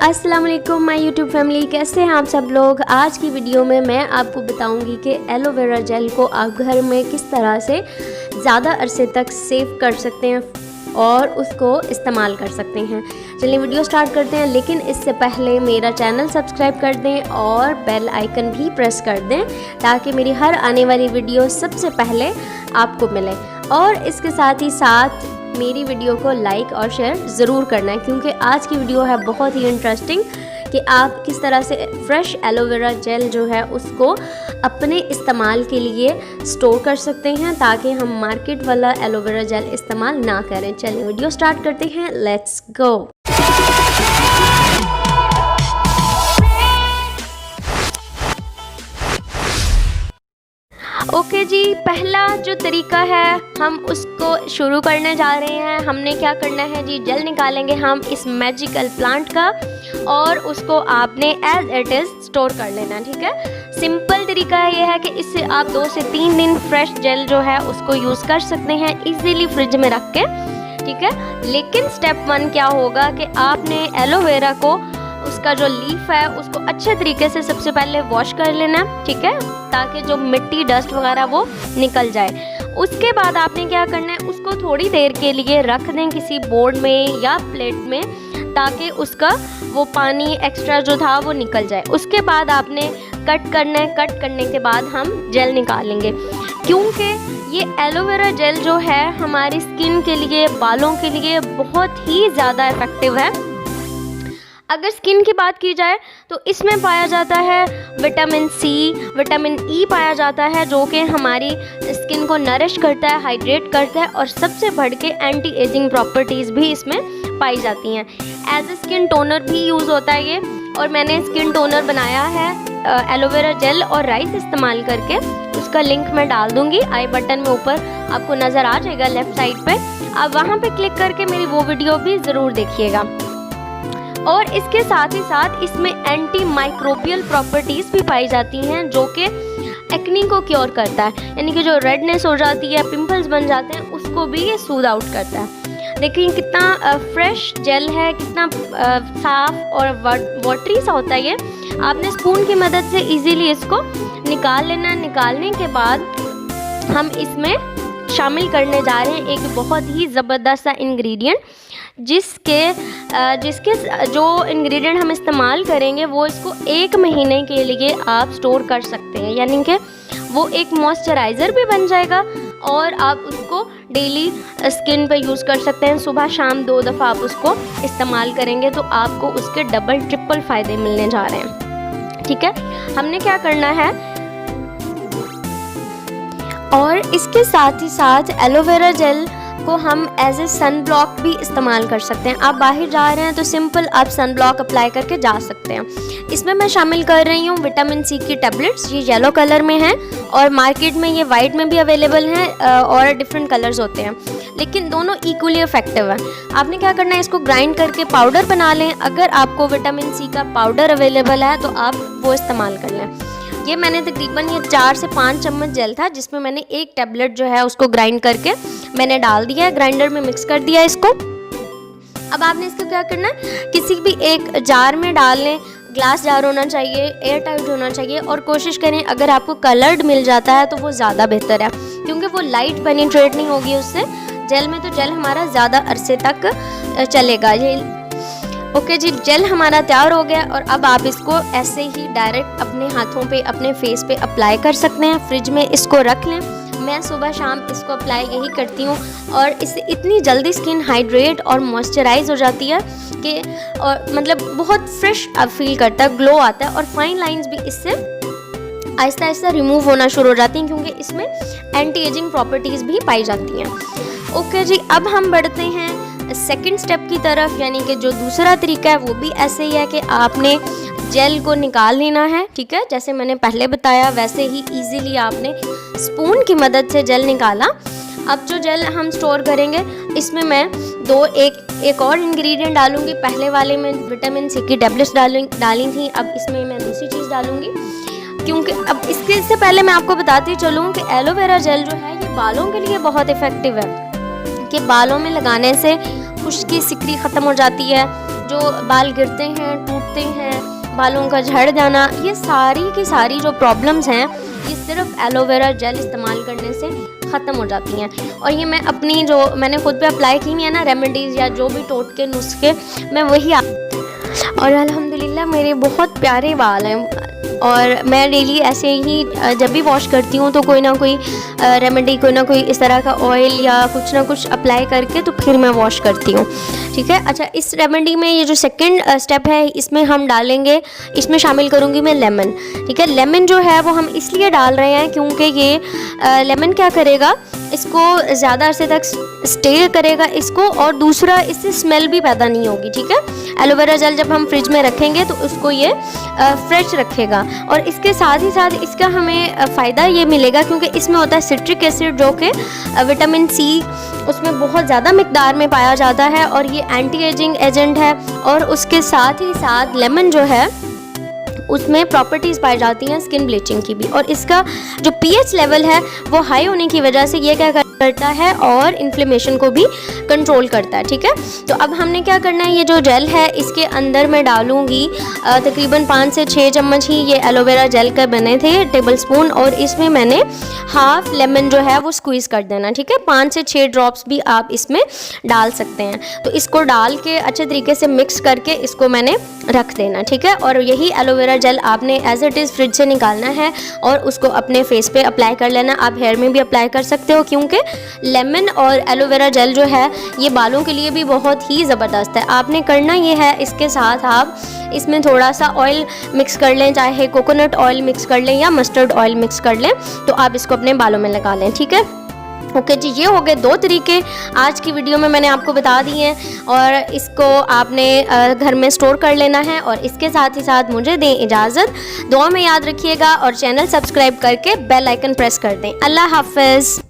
अस्सलाम वालेकुम my YouTube family, कैसे हैं आप सब लोग। आज की वीडियो में मैं आपको बताऊंगी कि एलोवेरा जेल को आप घर में किस तरह से ज़्यादा अरसे तक सेव कर सकते हैं और उसको इस्तेमाल कर सकते हैं। चलिए वीडियो स्टार्ट करते हैं, लेकिन इससे पहले मेरा चैनल सब्सक्राइब कर दें और बेल आइकन भी प्रेस कर दें ताकि मेरी हर आने वाली वीडियो सबसे पहले आपको मिले। और इसके साथ ही साथ मेरी वीडियो को लाइक और शेयर ज़रूर करना है, क्योंकि आज की वीडियो है बहुत ही इंटरेस्टिंग कि आप किस तरह से फ्रेश एलोवेरा जेल जो है उसको अपने इस्तेमाल के लिए स्टोर कर सकते हैं ताकि हम मार्केट वाला एलोवेरा जेल इस्तेमाल ना करें। चलिए वीडियो स्टार्ट करते हैं, लेट्स गो। ओके जी, पहला जो तरीका है हम उसको शुरू करने जा रहे हैं। हमने क्या करना है जी, जेल निकालेंगे हम इस मैजिकल प्लांट का और उसको आपने एज इट इज़ स्टोर कर लेना, ठीक है। सिंपल तरीका ये है कि इससे आप 2 से 3 दिन फ्रेश जेल जो है उसको यूज़ कर सकते हैं इजीली फ्रिज में रख के, ठीक है। लेकिन स्टेप 1 क्या होगा कि आपने एलोवेरा को उसका जो लीफ है उसको अच्छे तरीके से सबसे पहले वॉश कर लेना, ठीक है, ताकि जो मिट्टी डस्ट वगैरह वो निकल जाए। उसके बाद आपने क्या करना है, उसको थोड़ी देर के लिए रख दें किसी बोर्ड में या प्लेट में ताकि उसका वो पानी एक्स्ट्रा जो था वो निकल जाए। उसके बाद आपने कट करना है, कट करने के बाद हम जेल निकालेंगे, क्योंकि ये एलोवेरा जेल जो है हमारी स्किन के लिए, बालों के लिए बहुत ही ज़्यादा इफ़ेक्टिव है। अगर स्किन की बात की जाए तो इसमें पाया जाता है विटामिन सी, विटामिन ई पाया जाता है, जो कि हमारी स्किन को नरिश करता है, हाइड्रेट करता है, और सबसे बढ़ के एंटी एजिंग प्रॉपर्टीज़ भी इसमें पाई जाती हैं। एज ए स्किन टोनर भी यूज़ होता है ये, और मैंने स्किन टोनर बनाया है एलोवेरा जेल और राइस इस्तेमाल करके। उसका लिंक मैं डाल दूँगी आई बटन में, ऊपर आपको नज़र आ जाएगा लेफ़्ट साइड पे। आप वहाँ पे क्लिक करके मेरी वो वीडियो भी ज़रूर देखिएगा। और इसके साथ ही साथ इसमें एंटी माइक्रोबियल प्रॉपर्टीज़ भी पाई जाती हैं, जो कि एक्नी को क्योर करता है, यानी कि जो रेडनेस हो जाती है, पिंपल्स बन जाते हैं, उसको भी ये सूद आउट करता है। देखिए कितना फ्रेश जेल है, कितना साफ़ और वाटरी सा होता है ये। आपने स्पून की मदद से इजीली इसको निकाल लेना। निकालने के बाद हम इसमें शामिल करने जा रहे हैं एक बहुत ही ज़बरदस्त सा इंग्रेडिएंट, जिसके जो इंग्रेडिएंट हम इस्तेमाल करेंगे वो इसको 1 महीने के लिए आप स्टोर कर सकते हैं, यानी कि वो एक मॉइस्चराइज़र भी बन जाएगा और आप उसको डेली स्किन पे यूज़ कर सकते हैं। सुबह शाम 2 दफ़ा आप उसको इस्तेमाल करेंगे तो आपको उसके डबल ट्रिपल फ़ायदे मिलने जा रहे हैं, ठीक है। हमने क्या करना है, और इसके साथ ही साथ एलोवेरा जेल को हम एज ए सन ब्लॉक भी इस्तेमाल कर सकते हैं। आप बाहर जा रहे हैं तो सिंपल आप सन ब्लॉक अप्लाई करके जा सकते हैं। इसमें मैं शामिल कर रही हूँ विटामिन सी की टैबलेट्स। ये येलो कलर में है और मार्केट में ये वाइट में भी अवेलेबल हैं और डिफरेंट कलर्स होते हैं, लेकिन दोनों इक्वली इफेक्टिव हैं। आपने क्या करना है, इसको ग्राइंड करके पाउडर बना लें। अगर आपको विटामिन सी का पाउडर अवेलेबल है तो आप वो इस्तेमाल कर लें। ये मैंने तकरीबन ये 4 से 5 चम्मच जेल था, जिसमें मैंने 1 टैबलेट जो है उसको ग्राइंड करके मैंने डाल दिया है, ग्राइंडर में मिक्स कर दिया इसको। अब आपने इसको क्या करना है, किसी भी एक जार में डाल लें। ग्लास जार होना चाहिए, एयर टाइट होना चाहिए, और कोशिश करें अगर आपको कलर्ड मिल जाता है तो वो ज़्यादा बेहतर है, क्योंकि वो लाइट पेनिट्रेट नहीं होगी उससे जेल में, तो जेल हमारा ज़्यादा अरसे तक चलेगा। ये ओके जी, जेल हमारा तैयार हो गया और अब आप इसको ऐसे ही डायरेक्ट अपने हाथों पे, अपने फेस पे अप्लाई कर सकते हैं। फ्रिज में इसको रख लें। मैं सुबह शाम इसको अप्लाई यही करती हूँ और इससे इतनी जल्दी स्किन हाइड्रेट और मॉइस्चराइज हो जाती है कि और मतलब बहुत फ्रेश फील करता है, ग्लो आता है, और फाइन लाइंस भी इससे आहिस्ता आहिस्ता रिमूव होना शुरू हो जाती हैं, क्योंकि इसमें एंटी एजिंग प्रॉपर्टीज़ भी पाई जाती हैं। ओके जी, अब हम बढ़ते हैं सेकंड स्टेप की तरफ, यानी कि जो दूसरा तरीका है वो भी ऐसे ही है कि आपने जेल को निकाल लेना है, ठीक है। जैसे मैंने पहले बताया वैसे ही इजीली आपने स्पून की मदद से जेल निकाला। अब जो जेल हम स्टोर करेंगे इसमें मैं एक और इंग्रेडिएंट डालूंगी। पहले वाले में विटामिन सी की टैबलेट्स डाली थी, अब इसमें मैं दूसरी चीज़ डालूंगी, क्योंकि अब इससे पहले मैं आपको बताती चलूँ कि एलोवेरा जेल जो है ये बालों के लिए बहुत इफ़ेक्टिव है, कि बालों में लगाने से खुश्की सिकरी ख़त्म हो जाती है, जो बाल गिरते हैं, टूटते हैं, बालों का झड़ जाना, ये सारी की सारी जो प्रॉब्लम्स हैं ये सिर्फ एलोवेरा जेल इस्तेमाल करने से ख़त्म हो जाती हैं। और ये मैं अपनी जो मैंने खुद पे अप्लाई की हुई है ना रेमेडीज़ या जो भी टोटके नुस्खे, मैं वही और अल्हम्दुलिल्लाह मेरे बहुत प्यारे बाल हैं। और मैं डेली ऐसे ही जब भी वॉश करती हूँ तो कोई ना कोई रेमेडी, कोई ना कोई इस तरह का ऑयल या कुछ ना कुछ अप्लाई करके तो फिर मैं वॉश करती हूँ, ठीक है। अच्छा, इस रेमेडी में ये जो सेकंड स्टेप है इसमें हम डालेंगे, इसमें शामिल करूँगी मैं लेमन, ठीक है। लेमन जो है वो हम इसलिए डाल रहे हैं क्योंकि ये लेमन क्या करेगा, इसको ज़्यादा अरसे तक स्टे करेगा इसको, और दूसरा इससे स्मेल भी पैदा नहीं होगी, ठीक है। एलोवेरा जेल जब हम फ्रिज में रखेंगे तो उसको ये फ्रेश रखेगा। और इसके साथ ही साथ इसका हमें फ़ायदा ये मिलेगा क्योंकि इसमें होता है सिट्रिक एसिड, जो कि विटामिन सी उसमें बहुत ज़्यादा मिकदार में पाया जाता है और ये एंटी एजिंग एजेंट है। और उसके साथ ही साथ लेमन जो है उसमें प्रॉपर्टीज़ पाई जाती हैं स्किन ब्लीचिंग की भी। और इसका जो पीएच लेवल है वो हाई होने की वजह से ये क्या करता है, और इन्फ्लेमेशन को भी कंट्रोल करता है, ठीक है। तो अब हमने क्या करना है, ये जो जेल है इसके अंदर मैं डालूँगी तकरीबन 5 से 6 चम्मच ही ये एलोवेरा जेल का बने थे, टेबल स्पून, और इसमें मैंने हाफ लेमन जो है वो स्क्वीज़ कर देना, ठीक है। 5 से 6 ड्रॉप्स भी आप इसमें डाल सकते हैं। तो इसको डाल के अच्छे तरीके से मिक्स करके इसको मैंने रख देना, ठीक है। और यही एलोवेरा जेल आपने एज इट इज़ फ्रिज से निकालना है और उसको अपने फेस पे अप्लाई कर लेना। आप हेयर में भी अप्लाई कर सकते हो क्योंकि लेमन और एलोवेरा जेल जो है ये बालों के लिए भी बहुत ही ज़बरदस्त है। आपने करना ये है, इसके साथ आप इसमें थोड़ा सा ऑयल मिक्स कर लें, चाहे कोकोनट ऑयल मिक्स कर लें या मस्टर्ड ऑयल मिक्स कर लें, तो आप इसको अपने बालों में लगा लें, ठीक है। ओके जी, ये हो गए 2 तरीके आज की वीडियो में मैंने आपको बता दिए हैं, और इसको आपने घर में स्टोर कर लेना है। और इसके साथ ही साथ मुझे दें इजाज़त, दुआ में याद रखिएगा और चैनल सब्सक्राइब करके बेल आइकन प्रेस कर दें। अल्लाह हाफ़िज़।